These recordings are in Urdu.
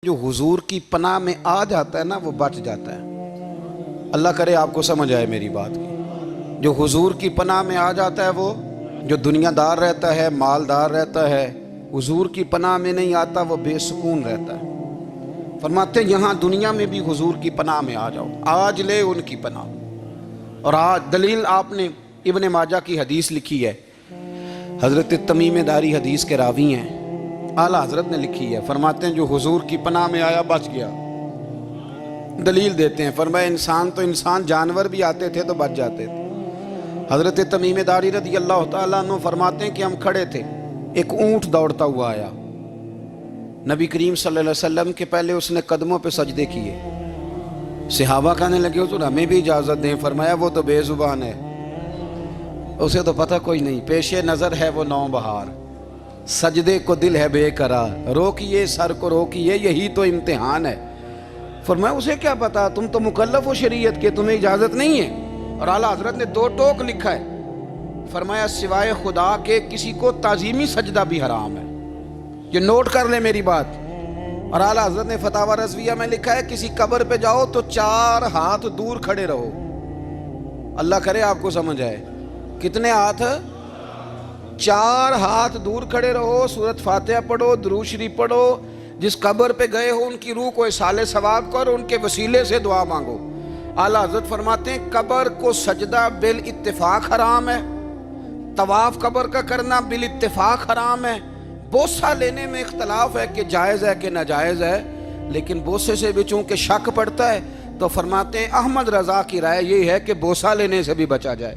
جو حضور کی پناہ میں آ جاتا ہے نا وہ بچ جاتا ہے۔ اللہ کرے آپ کو سمجھ آئے میری بات کی۔ جو حضور کی پناہ میں آ جاتا ہے وہ جو دنیا دار رہتا ہے، مالدار رہتا ہے، حضور کی پناہ میں نہیں آتا وہ بے سکون رہتا ہے۔ فرماتے ہیں یہاں دنیا میں بھی حضور کی پناہ میں آ جاؤ، آج لے ان کی پناہ۔ اور آج دلیل آپ نے ابن ماجہ کی حدیث لکھی ہے، حضرت تمیم داری حدیث کے راوی ہیں، اعلیٰ حضرت نے لکھی ہے۔ فرماتے ہیں جو حضور کی پناہ میں آیا بچ گیا۔ دلیل دیتے ہیں، فرمایا انسان جانور بھی آتے تھے تو بچ جاتے تھے۔ حضرت تمیم داری رضی اللہ تعالیٰ عنہ فرماتے ہیں کہ ہم کھڑے تھے، ایک اونٹ دوڑتا ہوا آیا، نبی کریم صلی اللہ علیہ وسلم کے پہلے اس نے قدموں پہ سجدے کیے۔ صحابہ کہنے لگے حضور ہمیں بھی اجازت دیں۔ فرمایا وہ تو بے زبان ہے، اسے تو پتہ کوئی نہیں، پیش نظر ہے وہ نو بہار، سجدے کو دل ہے بے قرار، روکیے سر کو روکیے یہی تو امتحان ہے۔ فرمایا اسے کیا پتا، تم تو مکلف ہو شریعت کے، تمہیں اجازت نہیں ہے۔ اور اعلیٰ حضرت نے 2 ٹوک لکھا ہے، فرمایا سوائے خدا کے کسی کو تعظیمی سجدہ بھی حرام ہے۔ یہ نوٹ کر لیں میری بات۔ اور اعلیٰ حضرت نے فتاوی رضویہ میں لکھا ہے کسی قبر پہ جاؤ تو 4 ہاتھ دور کھڑے رہو۔ اللہ کرے آپ کو سمجھ آئے، کتنے ہاتھ؟ 4 ہاتھ دور کھڑے رہو، سورۃ فاتحہ پڑھو، درود شریف پڑھو، جس قبر پہ گئے ہو ان کی روح کو اصال ثواب کرو، ان کے وسیلے سے دعا مانگو۔ اعلیٰ حضرت فرماتے ہیں قبر کو سجدہ بالاتفاق حرام ہے، طواف قبر کا کرنا بالاتفاق حرام ہے، بوسہ لینے میں اختلاف ہے کہ جائز ہے کہ ناجائز ہے، لیکن بوسے سے بھی چونکہ شک پڑتا ہے تو فرماتے ہیں احمد رضا کی رائے یہ ہے کہ بوسہ لینے سے بھی بچا جائے۔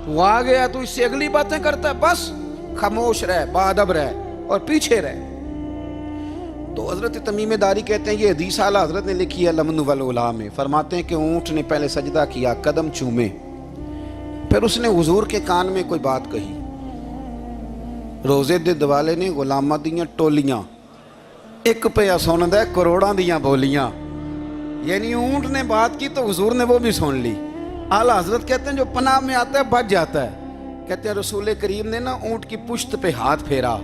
وہ آ گیا تو اس سے اگلی باتیں کرتا ہے، بس خاموش رہ، باادب رہ اور پیچھے رہ۔ تو حضرت تمیم داری کہتے ہیں یہ حدیث اعلیٰ حضرت نے لکھی ہے لمن والعلا میں، فرماتے ہیں کہ اونٹ نے پہلے سجدہ کیا، قدم چومے، پھر اس نے حضور کے کان میں کوئی بات کہی۔ روزے دے دوالے نے غلامہ دیاں ٹولیاں، ایک پہ سندا ہے کروڑاں دیاں بولیاں، یعنی اونٹ نے بات کی تو حضور نے وہ بھی سن لی۔ اعلیٰ حضرت کہتے ہیں جو پناہ میں آتا ہے بچ جاتا ہے۔ کہتے ہیں رسول کریم نے نا اونٹ کی پشت پہ ہاتھ پھیرا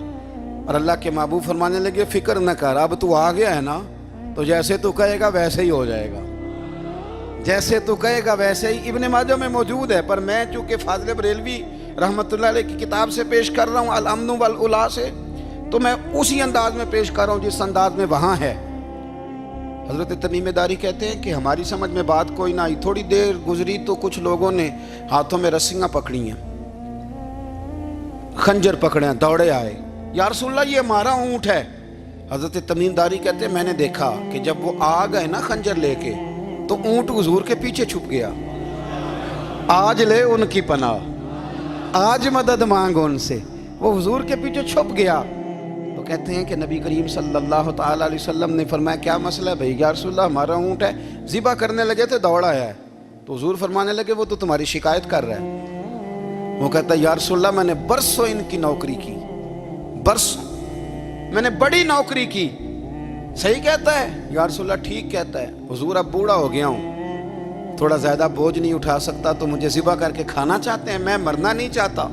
اور اللہ کے محبوب فرمانے لگے فکر نہ کر، اب تو آ گیا ہے نا تو جیسے تو کہے گا ویسے ہی ہو جائے گا، جیسے تو کہے گا ویسے ہی۔ ابن ماجہ میں موجود ہے، پر میں چونکہ فاضل بریلوی رحمۃ اللہ علیہ کی کتاب سے پیش کر رہا ہوں الامن والعلا سے، تو میں اسی انداز میں پیش کر رہا ہوں جس انداز میں وہاں ہے۔ حضرت تمیم داری کہتے ہیں کہ ہماری سمجھ میں بات کوئی نہ آئی، تھوڑی دیر گزری تو کچھ لوگوں نے ہاتھوں میں رسیاں پکڑی ہیں، خنجر پکڑے ہیں، دوڑے آئے، یا رسول اللہ یہ ہمارا اونٹ ہے۔ حضرت تمیم داری کہتے ہیں میں نے دیکھا کہ جب وہ آ گئے نا خنجر لے کے تو اونٹ حضور کے پیچھے چھپ گیا۔ آج لے ان کی پناہ، آج مدد مانگ ان سے، وہ حضور کے پیچھے چھپ گیا۔ تو کہتے ہیں کہ نبی کریم صلی اللہ تعالیٰ علیہ وسلم نے فرمایا کیا مسئلہ ہے بھائی؟ یا رسول اللہ ہمارا اونٹ ہے، ذبح کرنے لگے تھے دوڑ آیا ہے۔ تو حضور فرمانے لگے وہ تو تمہاری شکایت کر رہا ہے۔ وہ کہتا ہے یا رسول اللہ میں نے برسوں ان کی نوکری کی، برسوں میں نے بڑی نوکری کی۔ صحیح کہتا ہے یا رسول اللہ؟ ٹھیک کہتا ہے حضور، اب بوڑھا ہو گیا ہوں، تھوڑا زیادہ بوجھ نہیں اٹھا سکتا، تو مجھے ذبح کر کے کھانا چاہتے ہیں، میں مرنا نہیں چاہتا۔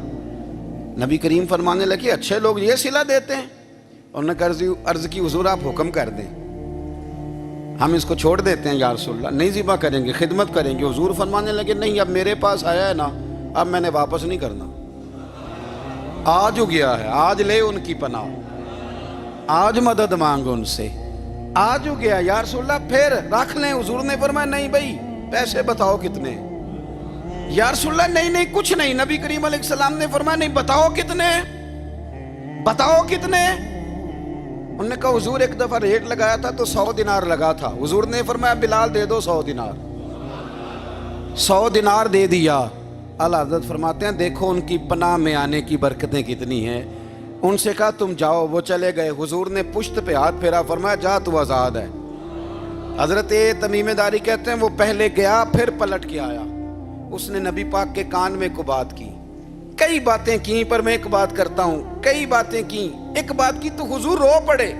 نبی کریم فرمانے لگے اچھے لوگ یہ صلہ دیتے ہیں؟ انہوں نے عرض کی حضور آپ حکم کر دیں، ہم اس کو چھوڑ دیتے ہیں یا رسول اللہ، نہیں ذبح کریں گے، خدمت کریں گے۔ حضور فرمانے لگے نہیں، اب میرے پاس آیا ہے نا، اب میں نے واپس نہیں کرنا، آج ہو گیا ہے، آج لے ان کی پناہ، آج مدد مانگ ان سے، آج ہو گیا یا رسول اللہ پھر رکھ لیں۔ حضور نے فرمایا نہیں بھائی پیسے بتاؤ کتنے؟ یا رسول اللہ نہیں کچھ نہیں۔ نبی کریم علیہ السلام نے فرمایا نہیں بتاؤ کتنے، بتاؤ کتنے؟ انہوں نے کہا حضور ایک دفعہ ریٹ لگایا تھا تو 100 دینار لگا تھا۔ حضور نے فرمایا بلال دے دو 100 دینار، 100 دینار دے دیا۔ اعلیٰ حضرت فرماتے ہیں دیکھو ان کی پناہ میں آنے کی برکتیں کتنی ہیں۔ ان سے کہا تم جاؤ، وہ چلے گئے۔ حضور نے پشت پہ ہاتھ پھیرا، فرمایا جا تو آزاد ہے۔ حضرت تمیم داری کہتے ہیں وہ پہلے گیا پھر پلٹ کے آیا، اس نے نبی پاک کے کان میں کو بات کی، کئی باتیں کی، پر میں ایک بات کرتا ہوں، کئی باتیں کی، ایک بات کی تو حضور رو پڑے۔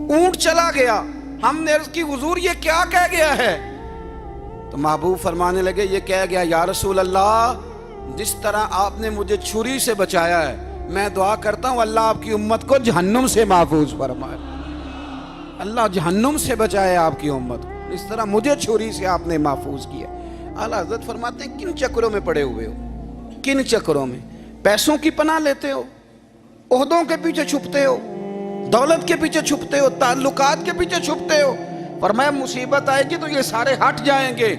اونٹ چلا گیا، ہم نے عرض کی حضور یہ کیا کہہ گیا ہے؟ تو محبوب فرمانے لگے یہ کہہ گیا یا رسول اللہ جس طرح آپ نے مجھے چھری سے بچایا ہے میں دعا کرتا ہوں اللہ آپ کی امت کو جہنم سے محفوظ فرمائے، اللہ جہنم سے بچائے آپ کی امت کو، اس طرح مجھے چھری سے آپ نے محفوظ کیا۔ اعلیٰ حضرت فرماتے ہیں کن چکروں میں پڑے ہوئے ہو، کن چکروں میں؟ پیسوں کی پناہ لیتے ہو، عہدوں کے پیچھے چھپتے ہو، دولت کے پیچھے چھپتے ہو، تعلقات کے پیچھے چھپتے ہو۔ فرمایا مصیبت آئے گی تو یہ سارے ہٹ جائیں گے۔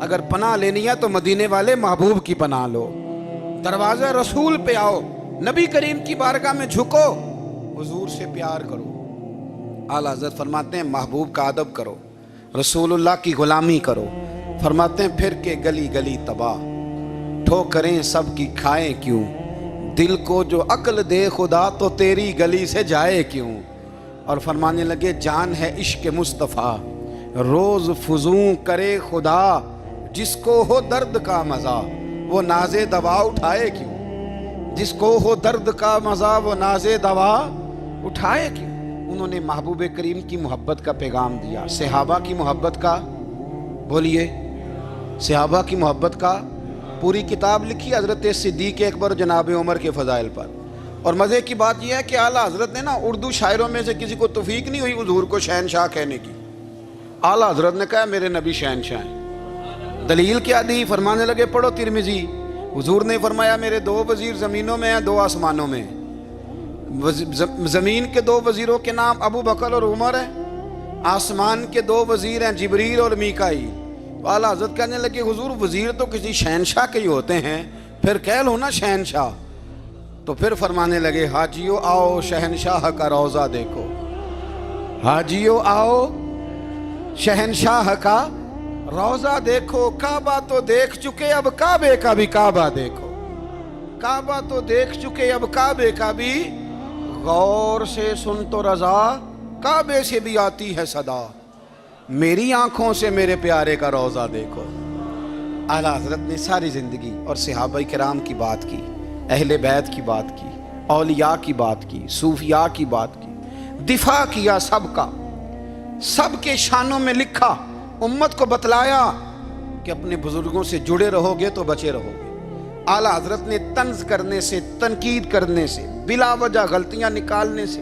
اگر پناہ لینی ہے تو مدینے والے محبوب کی پناہ لو، دروازہ رسول پہ آؤ، نبی کریم کی بارگاہ میں جھکو، حضور سے پیار کرو۔ اعلیٰ حضرت فرماتے ہیں محبوب کا ادب کرو، رسول اللہ کی غلامی کرو۔ فرماتے ہیں پھر کے گلی گلی تباہ، ٹھوکریں سب کی کھائیں کیوں، دل کو جو عقل دے خدا تو تیری گلی سے جائے کیوں۔ اور فرمانے لگے جان ہے عشق مصطفیٰ، روز فزوں کرے خدا، جس کو ہو درد کا مزہ وہ ناز دوا اٹھائے کیوں، جس کو ہو درد کا مزہ وہ ناز دوا اٹھائے کیوں۔ انہوں نے محبوب کریم کی محبت کا پیغام دیا، صحابہ کی محبت کا، بولیے صحابہ کی محبت کا پوری کتاب لکھی حضرت صدیق اکبر جناب عمر کے فضائل پر۔ اور مزے کی بات یہ ہے کہ اعلیٰ حضرت نے نا اردو شاعروں میں سے کسی کو توفیق نہیں ہوئی حضور کو شہنشاہ کہنے کی، اعلیٰ حضرت نے کہا میرے نبی شہنشاہ ہیں۔ دلیل کیا دی؟ فرمانے لگے پڑھو ترمذی، حضور نے فرمایا میرے دو وزیر زمینوں میں ہیں، دو آسمانوں میں ہیں۔ زمین کے دو وزیروں کے نام ابو بکر اور عمر ہیں، آسمان کے دو وزیر ہیں جبریل اور میکائیل۔ تو اعلیٰ حضرت کہنے لگے حضور وزیر تو کسی شہنشاہ کے ہی ہوتے ہیں، پھر کہہ لو نا شہنشاہ۔ تو پھر فرمانے لگے حاجیو آؤ شہنشاہ کا روضہ دیکھو، حاجیو آؤ شہنشاہ کا روضہ دیکھو، کعبہ تو دیکھ چکے اب کعبے کا بھی کعبہ دیکھو، کعبہ تو دیکھ چکے اب کعبے کا بھی، غور سے سن تو رضا کعبے سے بھی آتی ہے صدا، میری آنکھوں سے میرے پیارے کا روضہ دیکھو۔ اعلیٰ حضرت نے ساری زندگی اور صحابہ کرام کی بات کی، اہل بیت کی بات کی، اولیاء کی بات کی، صوفیاء کی بات کی، دفاع کیا سب کا، سب کے شانوں میں لکھا، امت کو بتلایا کہ اپنے بزرگوں سے جڑے رہو گے تو بچے رہو گے۔ اعلیٰ حضرت نے طنز کرنے سے، تنقید کرنے سے، بلا وجہ غلطیاں نکالنے سے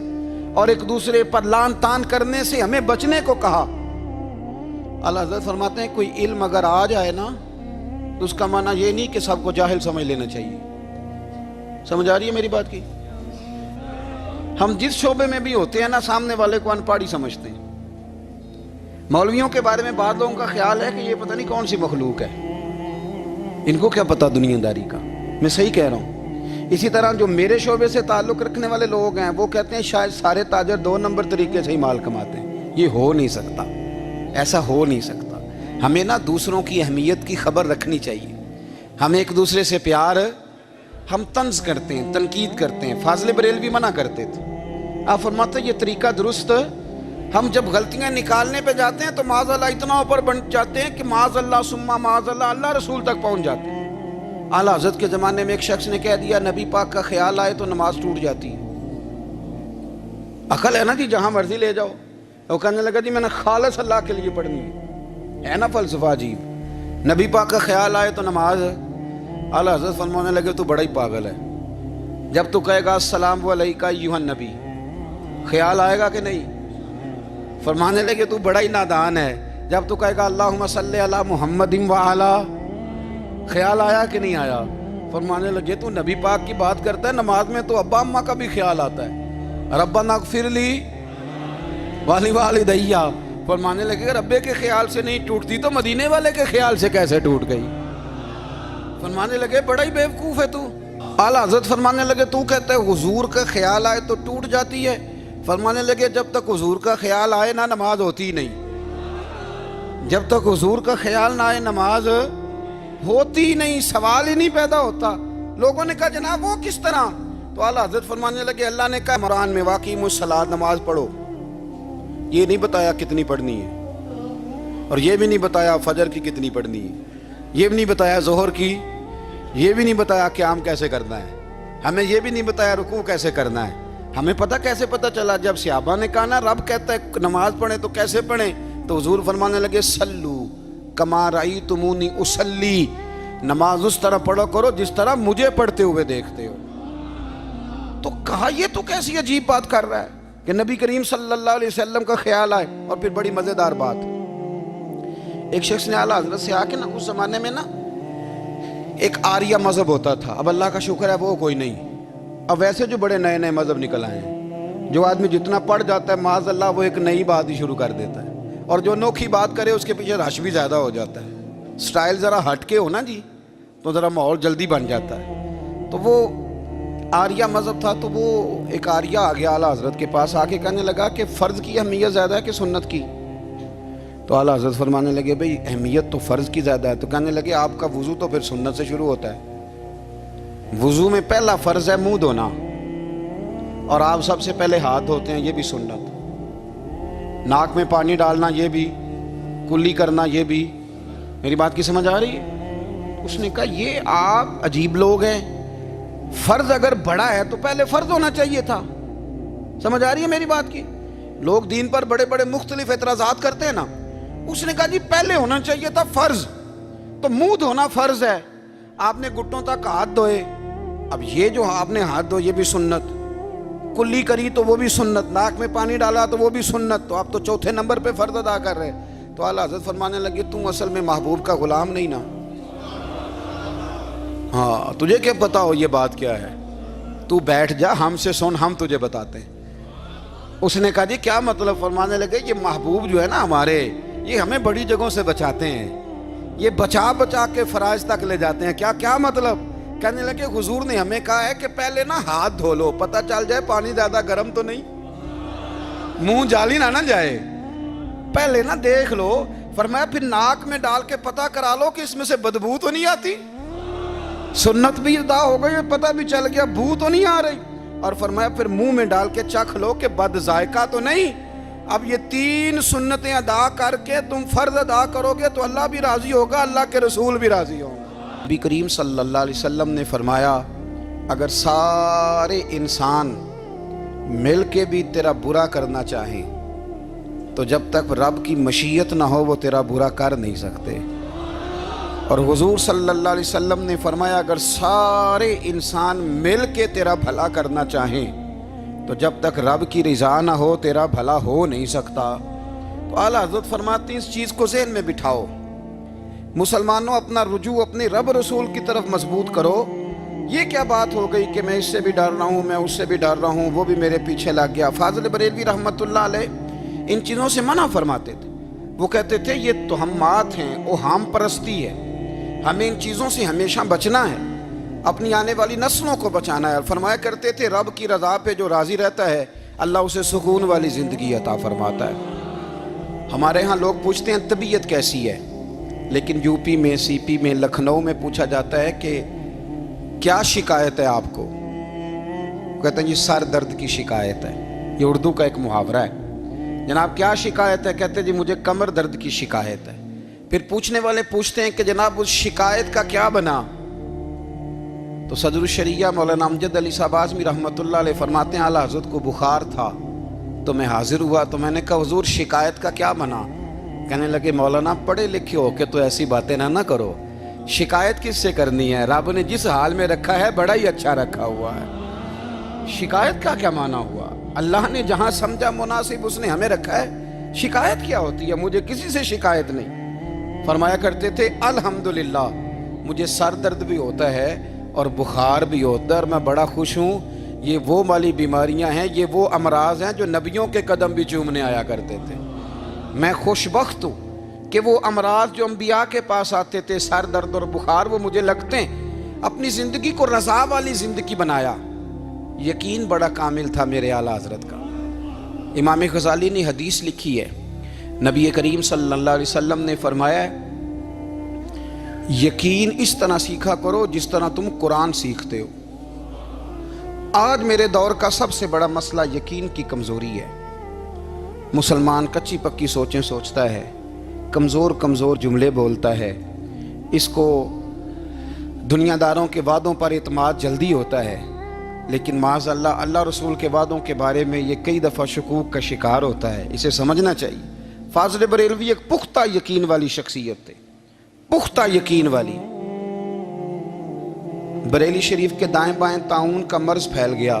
اور ایک دوسرے پر لان تان کرنے سے ہمیں بچنے کو کہا۔ اعلیٰ حضرت فرماتے ہیں کوئی علم اگر آ جائے نا تو اس کا معنی یہ نہیں کہ سب کو جاہل سمجھ لینا چاہیے۔ سمجھ آ رہی ہے میری بات کی؟ ہم جس شعبے میں بھی ہوتے ہیں نا سامنے والے کو ان پڑھ سمجھتے ہیں۔ مولویوں کے بارے میں بعض لوگوں کا خیال ہے کہ یہ پتہ نہیں کون سی مخلوق ہے، ان کو کیا پتہ دنیا داری کا۔ میں صحیح کہہ رہا ہوں۔ اسی طرح جو میرے شعبے سے تعلق رکھنے والے لوگ ہیں وہ کہتے ہیں شاید سارے تاجر دو نمبر طریقے سے ہی مال کماتے ہیں۔ یہ ہو نہیں سکتا، ایسا ہو نہیں سکتا۔ ہمیں نا دوسروں کی اہمیت کی خبر رکھنی چاہیے۔ ہم ایک دوسرے سے پیار، ہم طنز کرتے ہیں، تنقید کرتے ہیں۔ فاضل بریلوی منع کرتے تھے، آپ فرماتے ہیں یہ طریقہ درست، ہم جب غلطیاں نکالنے پہ جاتے ہیں تو معاذ اللہ اتنا اوپر بن جاتے ہیں کہ معاذ اللہ ثم معاذ اللہ اللہ رسول تک پہنچ جاتے ہیں۔ اعلیٰ حضرت کے زمانے میں ایک شخص نے کہہ دیا نبی پاک کا خیال آئے تو نماز ٹوٹ جاتی ہے۔ عقل ہے نا جی، جہاں مرضی لے جاؤ۔ وہ کہنے لگا جی میں نے خالص اللہ کے لیے پڑھنی ہے نا فلسفہ عجیب، نبی پاک کا خیال آئے تو نماز۔ اعلیٰ حضرت فرمانے لگے تو بڑا ہی پاگل ہے، جب تو کہے گا السلام علیکہ ایھا النبی، خیال آئے گا کہ نہیں؟ فرمانے لگے تو بڑا ہی نادان ہے، جب تو کہے گا اللہم صلی علی محمد وعلی، خیال آیا کہ نہیں آیا؟ فرمانے لگے تو نبی پاک کی بات کرتا ہے، نماز میں تو ابا اماں کا بھی خیال آتا ہے، ربنا اغفر لی والی والدیہ۔ فرمانے لگے ربے کے خیال سے نہیں ٹوٹتی تو مدینے والے کے خیال سے کیسے ٹوٹ گئی؟ فرمانے لگے بڑا ہی بیوقوف ہے تو۔ اعلیٰ حضرت فرمانے لگے تو کہتا ہے حضور کا خیال آئے تو ٹوٹ جاتی ہے۔ فرمانے لگے جب تک حضور کا خیال آئے نہ نماز ہوتی نہیں، جب تک حضور کا خیال نہ آئے نماز ہوتی نہیں، سوال ہی نہیں پیدا ہوتا۔ لوگوں نے کہا جناب وہ کس طرح؟ تو اعلیٰ حضرت فرمانے لگے اللہ نے کہا قرآن میں واقعی الصلاۃ، نماز پڑھو، یہ نہیں بتایا کتنی پڑھنی ہے، اور یہ بھی نہیں بتایا فجر کی کتنی پڑھنی ہے، یہ بھی نہیں بتایا ظہر کی، یہ بھی نہیں بتایا قیام کیسے کرنا ہے، ہمیں یہ بھی نہیں بتایا رکوع کیسے کرنا ہے۔ ہمیں پتہ کیسے پتہ چلا؟ جب صحابہ نے کہا نا رب کہتا ہے نماز پڑھیں تو کیسے پڑھیں، تو حضور فرمانے لگے سلو کما رأیتمونی اصلی، نماز اس طرح پڑھو کرو جس طرح مجھے پڑھتے ہوئے دیکھتے ہو۔ تو کہا یہ تو کیسی عجیب بات کر رہا ہے کہ نبی کریم صلی اللہ علیہ وسلم کا خیال آئے. اور پھر بڑی مزیدار بات, ایک شخص نے اعلیٰ حضرت سے آ کے نا, اس زمانے میں نا ایک آریہ مذہب ہوتا تھا, اب اللہ کا شکر ہے وہ کوئی نہیں, اب ویسے جو بڑے نئے نئے مذہب نکل آئے ہیں, جو آدمی جتنا پڑھ جاتا ہے معاذ اللہ وہ ایک نئی بات ہی شروع کر دیتا ہے, اور جو انوکھی بات کرے اس کے پیچھے رش بھی زیادہ ہو جاتا ہے. سٹائل ذرا ہٹ کے ہو نا جی تو ذرا ماحول جلدی بن جاتا ہے. تو وہ آریہ مذہب تھا, تو وہ ایک آریہ آ گیا اعلیٰ حضرت کے پاس, آ کے کہنے لگا کہ فرض کی اہمیت زیادہ ہے کہ سنت کی؟ تو اعلیٰ حضرت فرمانے لگے بھئی اہمیت تو فرض کی زیادہ ہے. تو کہنے لگے آپ کا وضو تو پھر سنت سے شروع ہوتا ہے, وضو میں پہلا فرض ہے منہ دھونا, اور آپ سب سے پہلے ہاتھ دھوتے ہیں, یہ بھی سنت. ناک میں پانی ڈالنا یہ بھی, کلی کرنا یہ بھی. میری بات کی سمجھ آ رہی ہے؟ اس نے کہا یہ آپ عجیب لوگ ہیں, فرض اگر بڑا ہے تو پہلے فرض ہونا چاہیے تھا. سمجھ آ رہی ہے میری بات کی؟ لوگ دین پر بڑے بڑے مختلف اعتراضات کرتے ہیں نا. اس نے کہا جی پہلے ہونا چاہیے تھا فرض, تو منہ دھونا فرض ہے, آپ نے گھٹنوں تک ہاتھ دھوئے, اب یہ جو آپ نے ہاتھ دھوئے یہ بھی سنت, کلی کری تو وہ بھی سنت, ناک میں پانی ڈالا تو وہ بھی سنت, تو آپ تو چوتھے نمبر پہ فرض ادا کر رہے. تو اعلیٰ حضرت فرمانے لگے تم اصل میں محبوب کا غلام نہیں نا, ہاں تجھے کیا پتا ہو یہ بات کیا ہے, تو بیٹھ جا ہم سے سن, ہم تجھے بتاتے ہیں. اس نے کہا جی کیا مطلب؟ فرمانے لگے یہ محبوب جو ہے نا ہمارے, یہ ہمیں بڑی جگہوں سے بچاتے ہیں, یہ بچا بچا کے فرائض تک لے جاتے ہیں. کیا کیا مطلب؟ کہنے لگے حضور نے ہمیں کہا ہے کہ پہلے نا ہاتھ دھو لو, پتہ چل جائے پانی زیادہ گرم تو نہیں, منہ جالی نہ جائے, پہلے نا دیکھ لو. فرمایا پھر ناک میں ڈال کے پتہ کرا لو کہ اس میں سے بدبو تو نہیں آتی, سنت بھی ادا ہو گئی, پتہ بھی چل گیا بو تو نہیں آ رہی. اور فرمایا پھر منہ میں ڈال کے چکھ لو کہ بد ذائقہ تو نہیں. اب یہ 3 سنتیں ادا کر کے تم فرض ادا کرو گے تو اللہ بھی راضی ہوگا, اللہ کے رسول بھی راضی ہوں. نبی کریم صلی اللہ علیہ وسلم نے فرمایا اگر سارے انسان مل کے بھی تیرا برا کرنا چاہیں تو جب تک رب کی مشیت نہ ہو وہ تیرا برا کر نہیں سکتے. اور حضور صلی اللہ علیہ وسلم نے فرمایا اگر سارے انسان مل کے تیرا بھلا کرنا چاہیں تو جب تک رب کی رضا نہ ہو تیرا بھلا ہو نہیں سکتا. تو اعلیٰ حضرت فرماتے ہیں اس چیز کو ذہن میں بٹھاؤ, مسلمانوں اپنا رجوع اپنے رب رسول کی طرف مضبوط کرو. یہ کیا بات ہو گئی کہ میں اس سے بھی ڈر رہا ہوں, میں اس سے بھی ڈر رہا ہوں, وہ بھی میرے پیچھے لگ گیا. فاضل بریلوی رحمۃ اللہ علیہ ان چیزوں سے منع فرماتے تھے. وہ کہتے تھے یہ توہمات ہیں, اوہام پرستی ہے, ہمیں ان چیزوں سے ہمیشہ بچنا ہے, اپنی آنے والی نسلوں کو بچانا ہے. اور فرمایا کرتے تھے رب کی رضا پہ جو راضی رہتا ہے اللہ اسے سکون والی زندگی عطا فرماتا ہے. ہمارے ہاں لوگ پوچھتے ہیں طبیعت کیسی ہے, لیکن یو پی میں, سی پی میں, لکھنؤ میں پوچھا جاتا ہے کہ کیا شکایت ہے آپ کو, کہتے ہیں جی سر درد کی شکایت ہے. یہ اردو کا ایک محاورہ ہے. جناب کیا شکایت ہے؟ کہتے ہیں جی مجھے کمر درد کی شکایت ہے. پھر پوچھنے والے پوچھتے ہیں کہ جناب اس شکایت کا کیا بنا؟ تو صدر الشریعہ مولانا امجد علی صاحب اعظمی رحمۃ اللہ علیہ فرماتے ہیں اعلیٰ حضرت کو بخار تھا تو میں حاضر ہوا, تو میں نے کہا حضور شکایت کا کیا بنا؟ کہنے لگے مولانا پڑھے لکھے ہو کے تو ایسی باتیں نہ کرو, شکایت کس سے کرنی ہے, رب نے جس حال میں رکھا ہے بڑا ہی اچھا رکھا ہوا ہے. شکایت کا کیا معنی ہوا؟ اللہ نے جہاں سمجھا مناسب اس نے ہمیں رکھا ہے, شکایت کیا ہوتی ہے؟ مجھے کسی سے شکایت نہیں. فرمایا کرتے تھے الحمدللہ مجھے سر درد بھی ہوتا ہے اور بخار بھی ہوتا ہے اور میں بڑا خوش ہوں. یہ وہ والی بیماریاں ہیں, یہ وہ امراض ہیں جو نبیوں کے قدم بھی چومنے آیا کرتے تھے. میں خوش بخت ہوں کہ وہ امراض جو انبیاء کے پاس آتے تھے, سر درد اور بخار, وہ مجھے لگتے ہیں. اپنی زندگی کو رضا والی زندگی بنایا. یقین بڑا کامل تھا میرے اعلیٰ حضرت کا. امام غزالی نے حدیث لکھی ہے, نبی کریم صلی اللہ علیہ وسلم نے فرمایا ہے یقین اس طرح سیکھا کرو جس طرح تم قرآن سیکھتے ہو. آج میرے دور کا سب سے بڑا مسئلہ یقین کی کمزوری ہے. مسلمان کچی پکی سوچیں سوچتا ہے, کمزور کمزور جملے بولتا ہے, اس کو دنیا داروں کے وعدوں پر اعتماد جلدی ہوتا ہے, لیکن معاذ اللہ اللہ رسول کے وعدوں کے بارے میں یہ کئی دفعہ شکوک کا شکار ہوتا ہے. اسے سمجھنا چاہیے. فاضل بریلوی ایک پختہ یقین والی شخصیت تھے, پختہ یقین والی. بریلی شریف کے دائیں بائیں طاعون کا مرض پھیل گیا,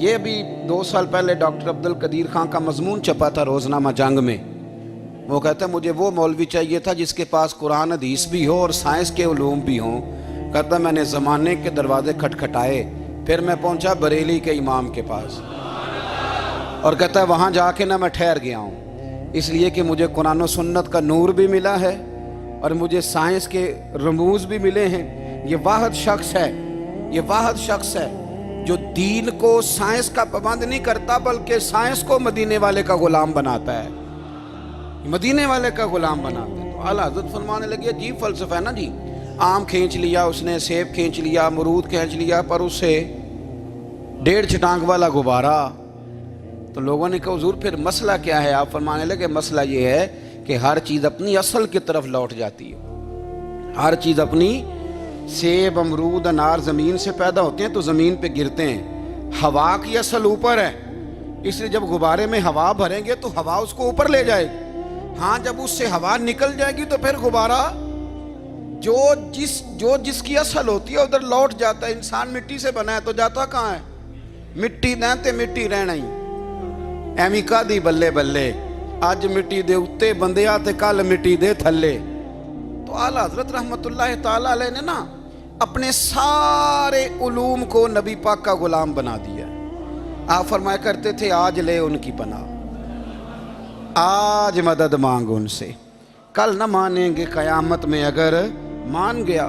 یہ ابھی 2 سال پہلے ڈاکٹر عبدالقدیر خان کا مضمون چھپا تھا روزنامہ جنگ میں. وہ کہتا ہے مجھے وہ مولوی چاہیے تھا جس کے پاس قرآن حدیث بھی ہو اور سائنس کے علوم بھی ہوں. کہتا میں نے زمانے کے دروازے کھٹکھٹائے، پھر میں پہنچا بریلی کے امام کے پاس، اور کہتا ہے وہاں جا کے میں ٹھہر گیا ہوں، اس لیے کہ مجھے قرآن و سنت کا نور بھی ملا ہے اور مجھے سائنس کے رموز بھی ملے ہیں. یہ واحد شخص ہے جو دین کو سائنس کا پابند نہیں کرتا بلکہ سائنس کو مدینے والے کا غلام بناتا ہے، مدینے والے کا غلام بناتا ہے. تو اعلیٰ حضرت فرمانے لگے عجیب فلسفہ ہے نا جی، آم کھینچ لیا اس نے، سیب کھینچ لیا، امرود کھینچ لیا، پر اسے 1.5 چھٹانک والا غبارہ. تو لوگوں نے کہا حضور پھر مسئلہ کیا ہے؟ آپ فرمانے لگے مسئلہ یہ ہے کہ ہر چیز اپنی اصل کی طرف لوٹ جاتی ہے. ہر چیز اپنی، سیب، امرود، انار زمین سے پیدا ہوتے ہیں تو زمین پہ گرتے ہیں. ہوا کی اصل اوپر ہے، اس لیے جب غبارے میں ہوا بھریں گے تو ہوا اس کو اوپر لے جائے گی. ہاں جب اس سے ہوا نکل جائے گی تو پھر غبارہ جو جس کی اصل ہوتی ہے ادھر لوٹ جاتا ہے. انسان مٹی سے بنا ہے تو جاتا کہاں ہے؟ مٹی نہتے مٹی رہنا ہی. ایویں کا دی بلے بلے اج مٹی دے اتے بندیا تے کل مٹی دے تھلے. تو اعلیٰ حضرت رحمت اللہ تعالیٰ علیہ نے نا اپنے سارے علوم کو نبی پاک کا غلام بنا دیا. آپ فرمایا کرتے تھے آج لے ان کی پناہ، آج مدد مانگ ان سے، کل نہ مانیں گے قیامت میں اگر مان گیا.